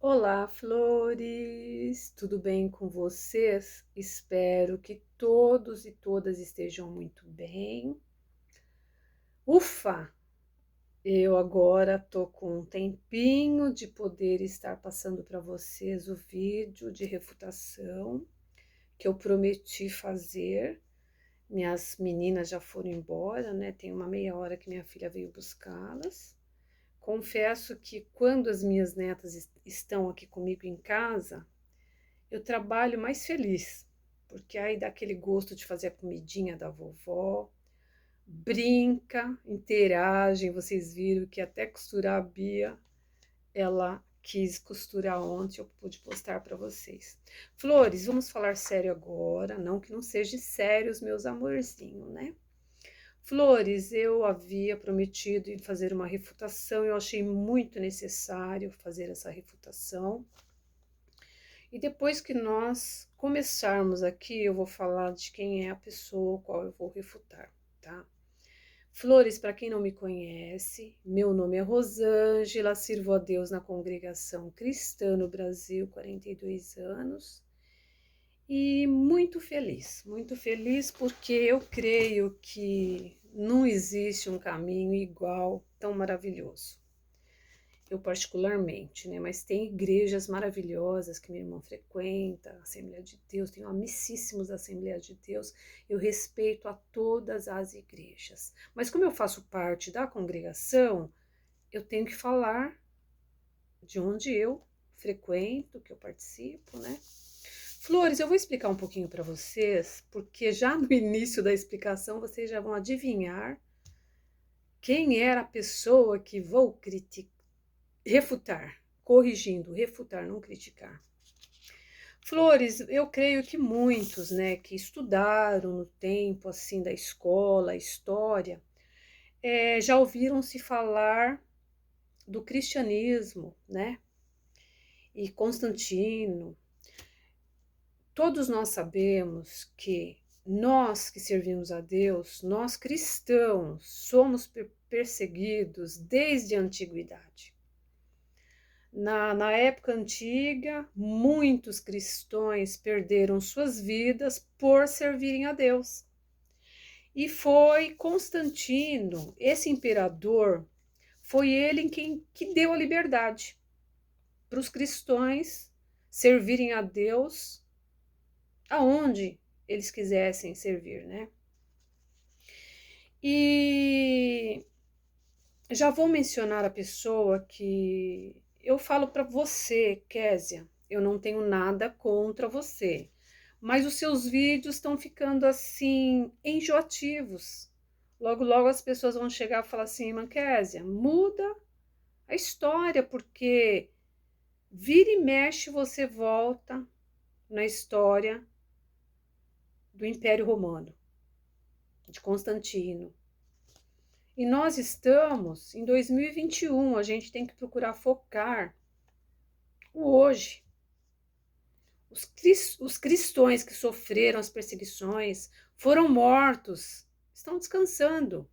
Olá, flores! Tudo bem com vocês? Espero que todos e todas estejam muito bem. Ufa! Eu agora tô com um tempinho de poder estar passando para vocês o vídeo de refutação que eu prometi fazer. Minhas meninas já foram embora, né? Tem uma meia hora que minha filha veio buscá-las. Confesso que quando as minhas netas estão aqui comigo em casa, eu trabalho mais feliz, porque aí dá aquele gosto de fazer a comidinha da vovó, brinca, interagem. Vocês viram que até costurar a Bia, ela quis costurar ontem, eu pude postar para vocês. Flores, vamos falar sério agora, não que não seja sério os meus amorzinhos, né? Flores, eu havia prometido em fazer uma refutação, eu achei muito necessário fazer essa refutação. E depois que nós começarmos aqui, eu vou falar de quem é a pessoa qual eu vou refutar, tá? Flores, para quem não me conhece, meu nome é Rosângela, sirvo a Deus na congregação cristã no Brasil, 42 anos. E muito feliz porque eu creio que não existe um caminho igual, tão maravilhoso. Eu particularmente, né? Mas tem igrejas maravilhosas que minha irmã frequenta, Assembleia de Deus, tenho amicíssimos da Assembleia de Deus, eu respeito a todas as igrejas. Mas como eu faço parte da congregação, eu tenho que falar de onde eu frequento, que eu participo, né? Flores, eu vou explicar um pouquinho para vocês, porque já no início da explicação vocês já vão adivinhar quem era a pessoa que vou criticar. Refutar, corrigindo, refutar, não criticar. Flores, eu creio que muitos, né, que estudaram no tempo, assim, da escola, história, já ouviram se falar do cristianismo, né, e Constantino. Todos nós sabemos que nós que servimos a Deus, nós cristãos, somos perseguidos desde a antiguidade. Na época antiga, muitos cristãos perderam suas vidas por servirem a Deus. E foi Constantino, esse imperador, foi ele quem que deu a liberdade para os cristãos servirem a Deus aonde eles quisessem servir, né? E já vou mencionar a pessoa que eu falo para você, Késia, eu não tenho nada contra você, mas os seus vídeos estão ficando assim enjoativos. Logo, logo as pessoas vão chegar e falar assim, irmã Késia, muda a história, porque vira e mexe você volta na história do Império Romano, de Constantino. E nós estamos em 2021, a gente tem que procurar focar o hoje. Os cristãos que sofreram as perseguições, foram mortos, estão descansando.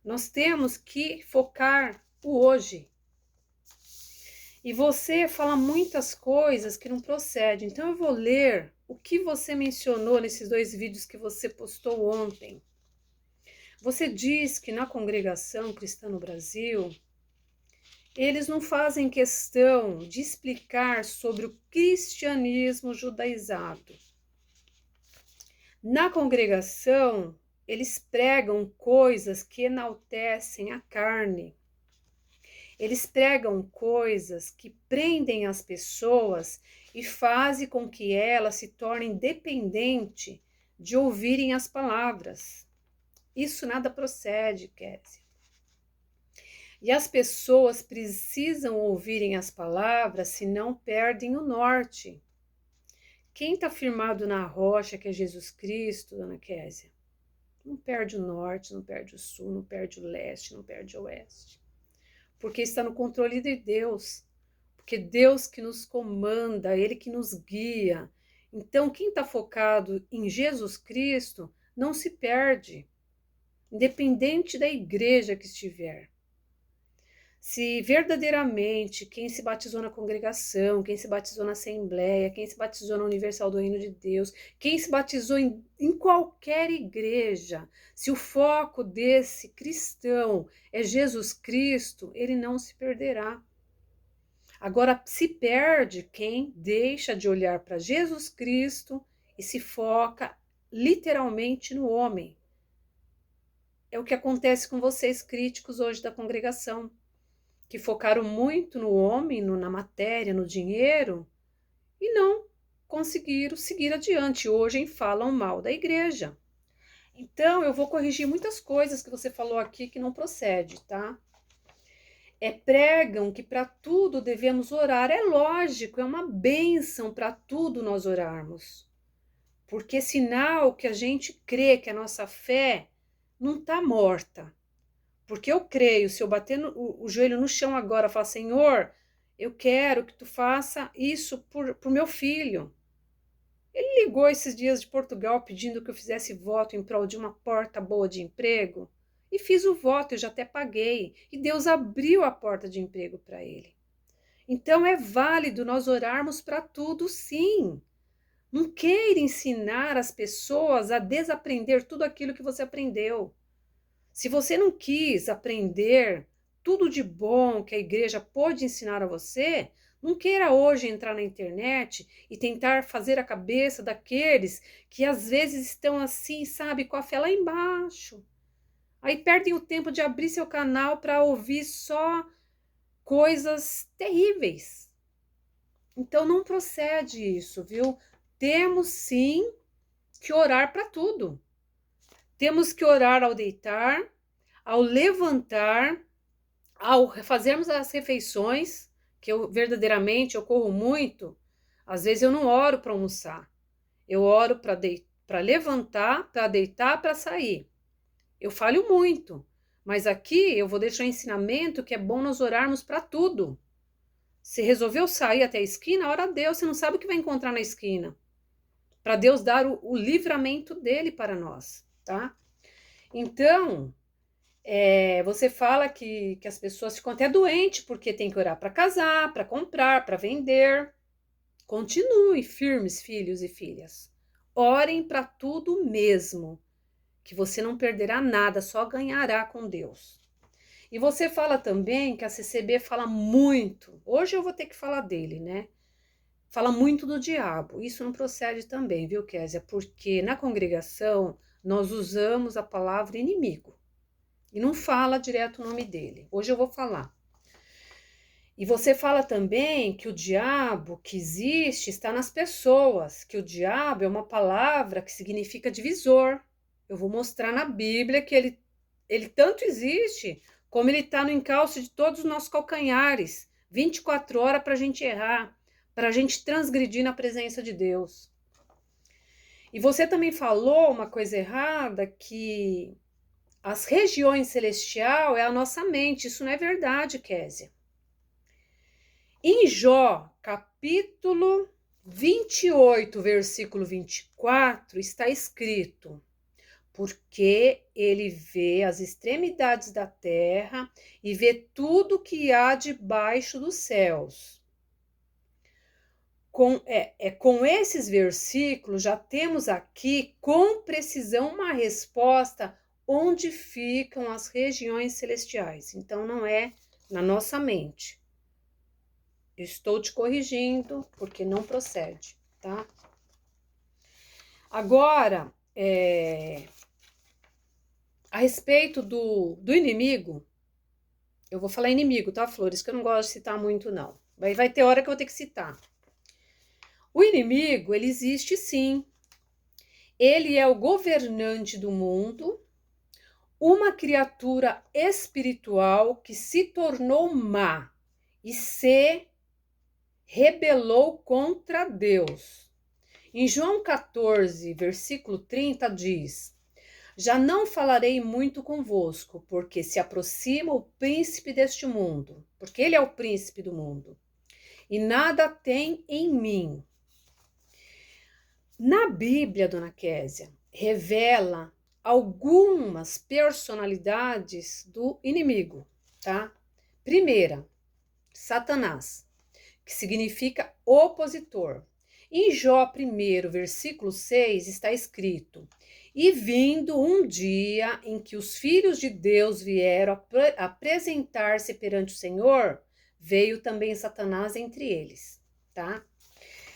Nós temos que focar o hoje. E você fala muitas coisas que não procedem. Então eu vou ler o que você mencionou nesses 2 vídeos que você postou ontem. Você diz que na congregação cristã no Brasil, eles não fazem questão de explicar sobre o cristianismo judaizado. Na congregação, eles pregam coisas que enaltecem a carne. Eles pregam coisas que prendem as pessoas e fazem com que elas se tornem dependentes de ouvirem as palavras. Isso nada procede, Kézia. E as pessoas precisam ouvirem as palavras, senão perdem o norte. Quem está firmado na rocha, que é Jesus Cristo, dona Kézia, não perde o norte, não perde o sul, não perde o leste, não perde o oeste. Porque está no controle de Deus. Porque Deus que nos comanda, Ele que nos guia. Então, quem está focado em Jesus Cristo não se perde, independente da igreja que estiver. Se verdadeiramente quem se batizou na congregação, quem se batizou na Assembleia, quem se batizou na Universal do Reino de Deus, quem se batizou em qualquer igreja, se o foco desse cristão é Jesus Cristo, ele não se perderá. Agora, se perde quem deixa de olhar para Jesus Cristo e se foca literalmente no homem. É o que acontece com vocês, críticos hoje da congregação, que focaram muito no homem, na matéria, no dinheiro, e não conseguiram seguir adiante. Hoje falam mal da igreja. Então, eu vou corrigir muitas coisas que você falou aqui que não procede, tá? Pregam que para tudo devemos orar. É lógico, é uma bênção para tudo nós orarmos. Porque é sinal que a gente crê que a nossa fé não está morta. Porque eu creio, se eu bater o joelho no chão agora e falar, Senhor, eu quero que tu faça isso por meu filho. Ele ligou esses dias de Portugal pedindo que eu fizesse voto em prol de uma porta boa de emprego. E fiz o voto, eu já até paguei. E Deus abriu a porta de emprego para ele. Então é válido nós orarmos para tudo, sim. Não queira ensinar as pessoas a desaprender tudo aquilo que você aprendeu. Se você não quis aprender tudo de bom que a igreja pode ensinar a você, não queira hoje entrar na internet e tentar fazer a cabeça daqueles que às vezes estão assim, sabe, com a fé lá embaixo. Aí perdem o tempo de abrir seu canal para ouvir só coisas terríveis. Então não procede isso, viu? Temos sim que orar para tudo. Temos que orar ao deitar, ao levantar, ao fazermos as refeições, que eu verdadeiramente eu corro muito. Às vezes eu não oro para almoçar. Eu oro para levantar, para deitar, para sair. Eu falho muito, mas aqui eu vou deixar um ensinamento que é bom nós orarmos para tudo. Se resolveu sair até a esquina, ora a Deus, você não sabe o que vai encontrar na esquina. Para Deus dar o livramento dele para nós, tá? Então, você fala que as pessoas ficam até doentes porque tem que orar para casar, para comprar, para vender. Continue firmes, filhos e filhas. Orem para tudo mesmo, que você não perderá nada, só ganhará com Deus. E você fala também que a CCB fala muito. Hoje eu vou ter que falar dele, né? Fala muito do diabo. Isso não procede também, viu, Késia? Porque na congregação nós usamos a palavra inimigo. E não fala direto o nome dele. Hoje eu vou falar. E você fala também que o diabo que existe está nas pessoas, que o diabo é uma palavra que significa divisor. Eu vou mostrar na Bíblia que ele tanto existe, como ele está no encalço de todos os nossos calcanhares, 24 horas para a gente errar, para a gente transgredir na presença de Deus. E você também falou uma coisa errada, que as regiões celestial é a nossa mente. Isso não é verdade, Késia. Em Jó, capítulo 28, versículo 24, está escrito: porque ele vê as extremidades da terra e vê tudo que há debaixo dos céus. Com esses versículos, já temos aqui com precisão uma resposta onde ficam as regiões celestiais. Então, não é na nossa mente. Eu estou te corrigindo porque não procede, tá? Agora, a respeito do inimigo, eu vou falar inimigo, tá, Flores? Que eu não gosto de citar muito, não. Vai ter hora que eu vou ter que citar. O inimigo, ele existe sim. Ele é o governante do mundo, uma criatura espiritual que se tornou má e se rebelou contra Deus. Em João 14, versículo 30, diz: já não falarei muito convosco, porque se aproxima o príncipe deste mundo, porque ele é o príncipe do mundo, e nada tem em mim. Na Bíblia, dona Késia, revela algumas personalidades do inimigo, tá? Primeira, Satanás, que significa opositor. Em Jó 1, versículo 6, está escrito: E vindo um dia em que os filhos de Deus vieram apresentar-se perante o Senhor, veio também Satanás entre eles, tá?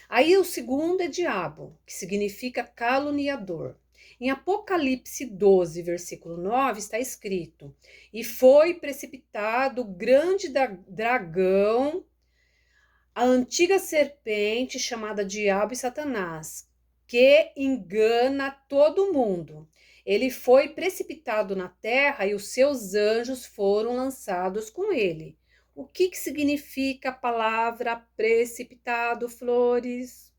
Aí o segundo é diabo, que significa caluniador. Em Apocalipse 12, versículo 9, está escrito: E foi precipitado o grande dragão, a antiga serpente chamada Diabo e Satanás, que engana todo mundo. Ele foi precipitado na terra e os seus anjos foram lançados com ele. O que significa a palavra precipitado, Flores?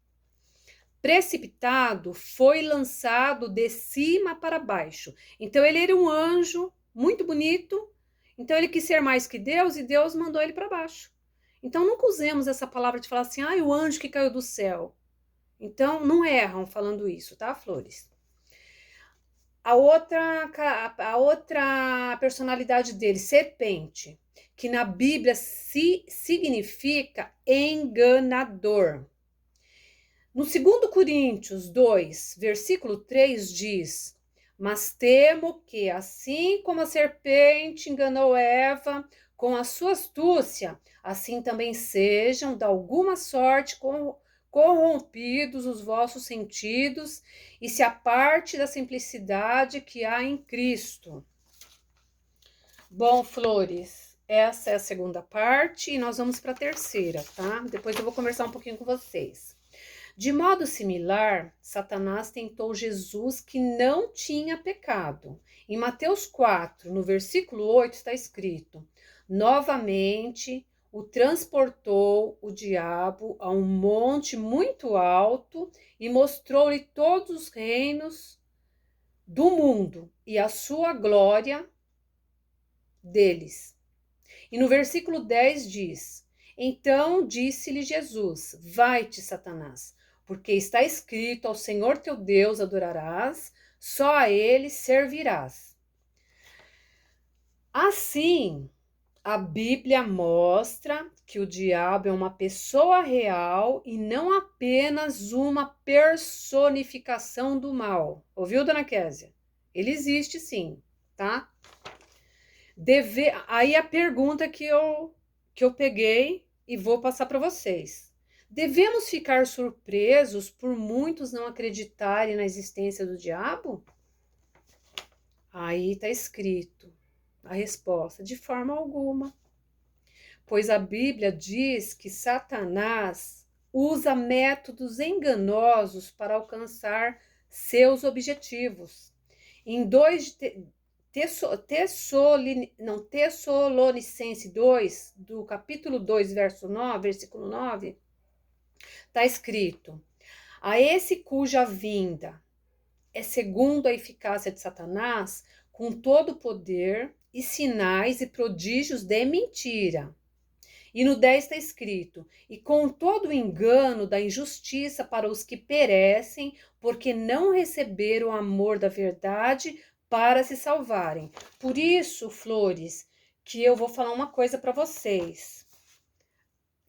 Precipitado foi lançado de cima para baixo. Então ele era um anjo muito bonito. Então ele quis ser mais que Deus e Deus mandou ele para baixo. Então nunca usemos essa palavra de falar assim, o anjo que caiu do céu. Então não erram falando isso, tá, Flores? A outra personalidade dele, serpente, que na Bíblia significa enganador. No 2 Coríntios 2, versículo 3 diz: Mas temo que, assim como a serpente enganou Eva com a sua astúcia, assim também sejam, de alguma sorte, corrompidos os vossos sentidos e se aparte da simplicidade que há em Cristo. Bom, Flores, essa é a segunda parte e nós vamos para a terceira, tá? Depois eu vou conversar um pouquinho com vocês. De modo similar, Satanás tentou Jesus que não tinha pecado. Em Mateus 4, no versículo 8, está escrito: Novamente o transportou o diabo a um monte muito alto e mostrou-lhe todos os reinos do mundo e a sua glória deles. E no versículo 10 diz: Então disse-lhe Jesus: Vai-te, Satanás, porque está escrito: Ao Senhor teu Deus adorarás, só a ele servirás. Assim, a Bíblia mostra que o diabo é uma pessoa real e não apenas uma personificação do mal. Ouviu, dona Késia? Ele existe sim, tá? Aí a pergunta que eu peguei e vou passar para vocês. Devemos ficar surpresos por muitos não acreditarem na existência do diabo? Aí está escrito a resposta: de forma alguma. Pois a Bíblia diz que Satanás usa métodos enganosos para alcançar seus objetivos. Em 2 Tessalonicenses 2, do capítulo 2, versículo 9, está escrito: A esse cuja vinda é segundo a eficácia de Satanás, com todo o poder e sinais e prodígios de mentira. E no 10 está escrito: E com todo o engano da injustiça para os que perecem, porque não receberam o amor da verdade para se salvarem. Por isso, Flores, que eu vou falar uma coisa para vocês.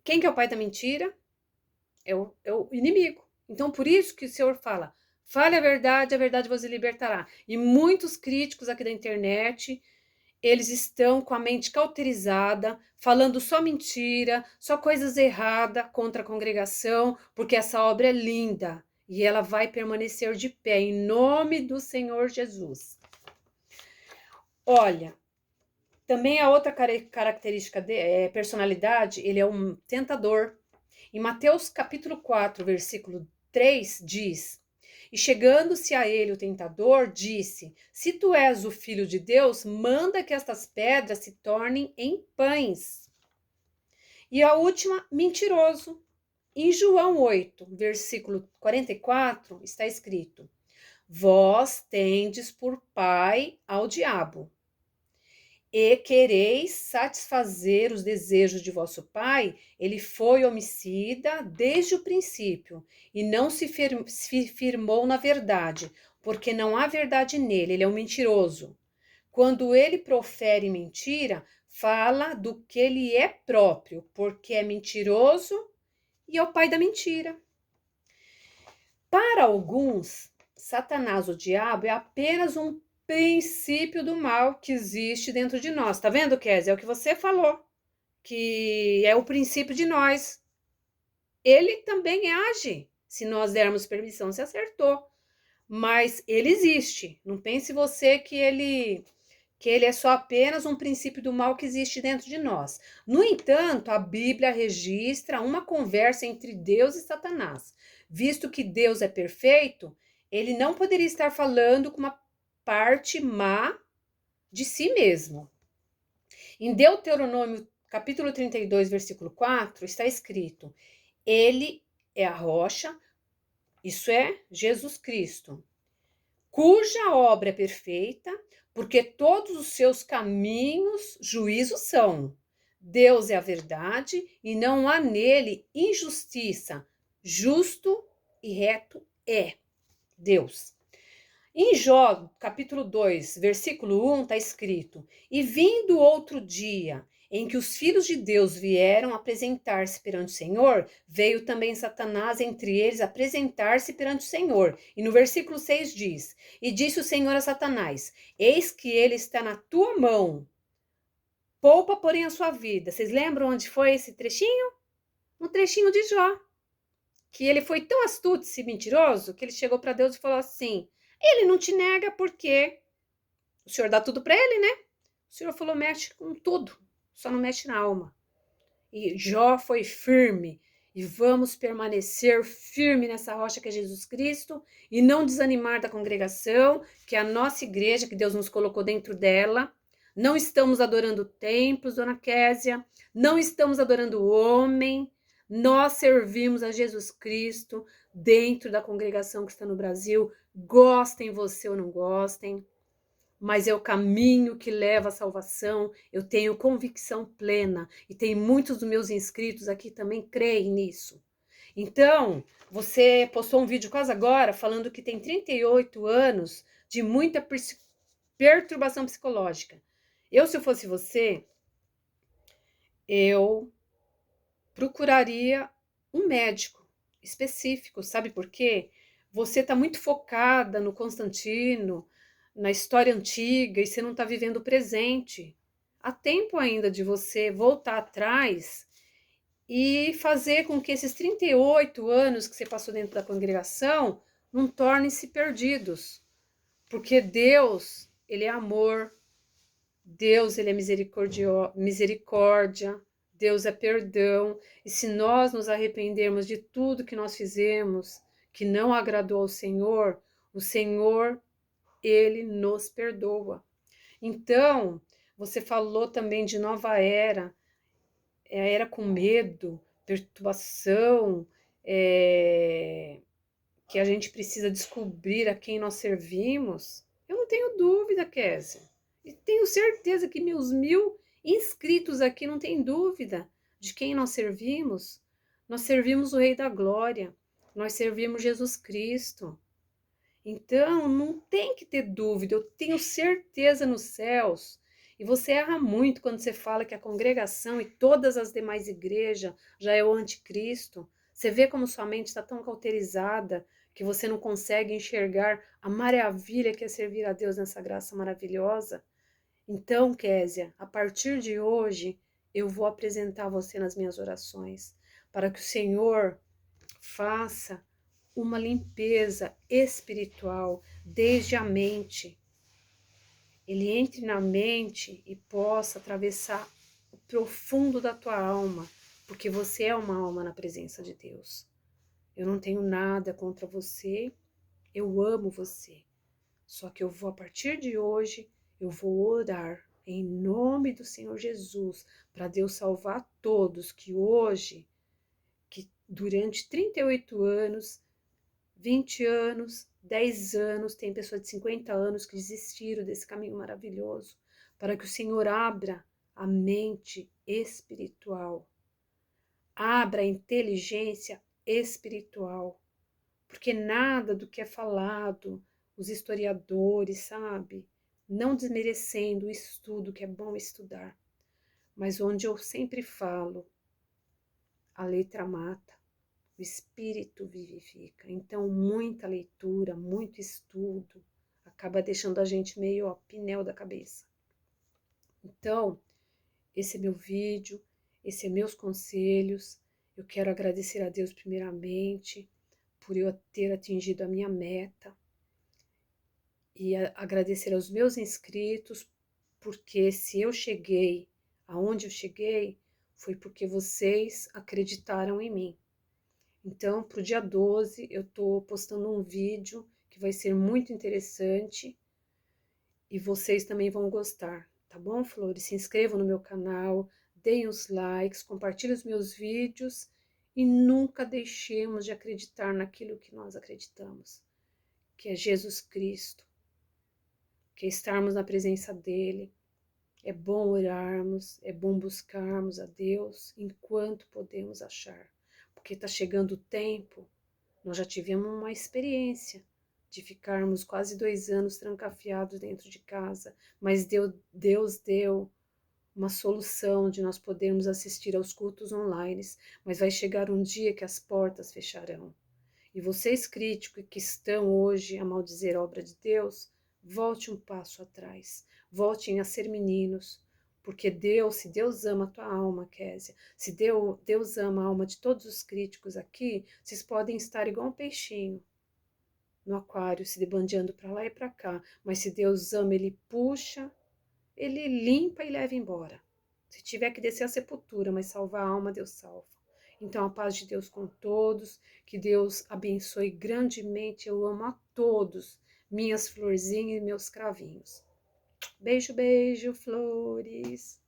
Quem que é o pai da mentira? É o inimigo. Então, por isso que o Senhor fala: fale a verdade vos libertará. E muitos críticos aqui da internet, eles estão com a mente cauterizada, falando só mentira, só coisas erradas contra a congregação, porque essa obra é linda e ela vai permanecer de pé, em nome do Senhor Jesus. Olha, também a outra característica personalidade, ele é um tentador. Em Mateus capítulo 4, versículo 3, diz: E chegando-se a ele o tentador, disse: Se tu és o filho de Deus, manda que estas pedras se tornem em pães. E a última, mentiroso. Em João 8, versículo 44, está escrito: Vós tendes por pai ao diabo, e quereis satisfazer os desejos de vosso pai. Ele foi homicida desde o princípio e não se firmou na verdade, porque não há verdade nele. Ele é um mentiroso. Quando ele profere mentira, fala do que ele é próprio, porque é mentiroso e é o pai da mentira. Para alguns, Satanás, o diabo, é apenas um princípio do mal que existe dentro de nós. Tá vendo, Kézia? É o que você falou, que é o princípio de nós. Ele também age, se nós dermos permissão, se acertou. Mas ele existe. Não pense você que ele é só apenas um princípio do mal que existe dentro de nós. No entanto, a Bíblia registra uma conversa entre Deus e Satanás. Visto que Deus é perfeito, ele não poderia estar falando com uma parte má de si mesmo. Em Deuteronômio, capítulo 32, versículo 4, está escrito: Ele é a rocha, isso é Jesus Cristo, cuja obra é perfeita, porque todos os seus caminhos juízo são. Deus é a verdade e não há nele injustiça. Justo e reto é Deus. Em Jó, capítulo 2, versículo 1, está escrito: E vindo outro dia, em que os filhos de Deus vieram apresentar-se perante o Senhor, veio também Satanás entre eles apresentar-se perante o Senhor. E no versículo 6 diz: E disse o Senhor a Satanás: Eis que ele está na tua mão, poupa, porém, a sua vida. Vocês lembram onde foi esse trechinho? No trechinho de Jó, que ele foi tão astuto e mentiroso que ele chegou para Deus e falou assim: ele não te nega porque o Senhor dá tudo para ele, né? O Senhor falou: mexe com tudo, só não mexe na alma. E Jó foi firme. E vamos permanecer firme nessa rocha que é Jesus Cristo e não desanimar da congregação, que é a nossa igreja, que Deus nos colocou dentro dela. Não estamos adorando templos, dona Késia, não estamos adorando o homem, nós servimos a Jesus Cristo dentro da congregação que está no Brasil, gostem você ou não gostem, mas é o caminho que leva à salvação, eu tenho convicção plena, e tem muitos dos meus inscritos aqui também creem nisso. Então, você postou um vídeo quase agora falando que tem 38 anos de muita perturbação psicológica. Se eu fosse você, eu procuraria um médico específico, sabe por quê? Você está muito focada no Constantino, na história antiga, e você não está vivendo o presente. Há tempo ainda de você voltar atrás e fazer com que esses 38 anos que você passou dentro da congregação não tornem-se perdidos. Porque Deus, ele é amor, Deus, ele é misericórdia, Deus é perdão, e se nós nos arrependermos de tudo que nós fizemos, que não agradou ao Senhor, o Senhor, ele nos perdoa. Então, você falou também de nova era, a era com medo, perturbação, que a gente precisa descobrir a quem nós servimos. Eu não tenho dúvida, Kézia. E tenho certeza que meus 1000 inscritos aqui não têm dúvida de quem nós servimos. Nós servimos o Rei da Glória. Nós servimos Jesus Cristo. Então, não tem que ter dúvida. Eu tenho certeza nos céus. E você erra muito quando você fala que a congregação e todas as demais igrejas já é o anticristo. Você vê como sua mente está tão cauterizada que você não consegue enxergar a maravilha que é servir a Deus nessa graça maravilhosa. Então, Késia, a partir de hoje, eu vou apresentar você nas minhas orações, para que o Senhor faça uma limpeza espiritual desde a mente. Ele entre na mente e possa atravessar o profundo da tua alma, porque você é uma alma na presença de Deus. Eu não tenho nada contra você, eu amo você. Só que eu vou, a partir de hoje, eu vou orar em nome do Senhor Jesus, para Deus salvar todos que hoje, que durante 38 anos, 20 anos, 10 anos, tem pessoas de 50 anos que desistiram desse caminho maravilhoso, para que o Senhor abra a mente espiritual, abra a inteligência espiritual, porque nada do que é falado, os historiadores, sabe? Não desmerecendo o estudo, que é bom estudar, mas onde eu sempre falo, a letra mata, o espírito vivifica. Então, muita leitura, muito estudo, acaba deixando a gente meio ó, pneu da cabeça. Então, esse é meu vídeo, esse é meus conselhos. Eu quero agradecer a Deus primeiramente por eu ter atingido a minha meta e agradecer aos meus inscritos, porque se eu cheguei aonde eu cheguei, foi porque vocês acreditaram em mim. Então, para o dia 12, eu estou postando um vídeo que vai ser muito interessante e vocês também vão gostar, tá bom, flores? Se inscrevam no meu canal, deem os likes, compartilhem os meus vídeos e nunca deixemos de acreditar naquilo que nós acreditamos, que é Jesus Cristo, que é estarmos na presença dEle. É bom orarmos, é bom buscarmos a Deus enquanto podemos achar, porque está chegando o tempo. Nós já tivemos uma experiência de ficarmos quase 2 anos trancafiados dentro de casa, mas Deus deu uma solução de nós podermos assistir aos cultos online, mas vai chegar um dia que as portas fecharão. E vocês críticos que estão hoje a maldizer a obra de Deus, volte um passo atrás, voltem a ser meninos, porque Deus, se Deus ama a tua alma, Késia, se Deus ama a alma de todos os críticos aqui, vocês podem estar igual um peixinho no aquário, se debandeando para lá e para cá, mas se Deus ama, Ele puxa, Ele limpa e leva embora. Se tiver que descer a sepultura, mas salvar a alma, Deus salva. Então, a paz de Deus com todos, que Deus abençoe grandemente. Eu amo a todos, minhas florzinhas e meus cravinhos. Beijo, beijo, flores.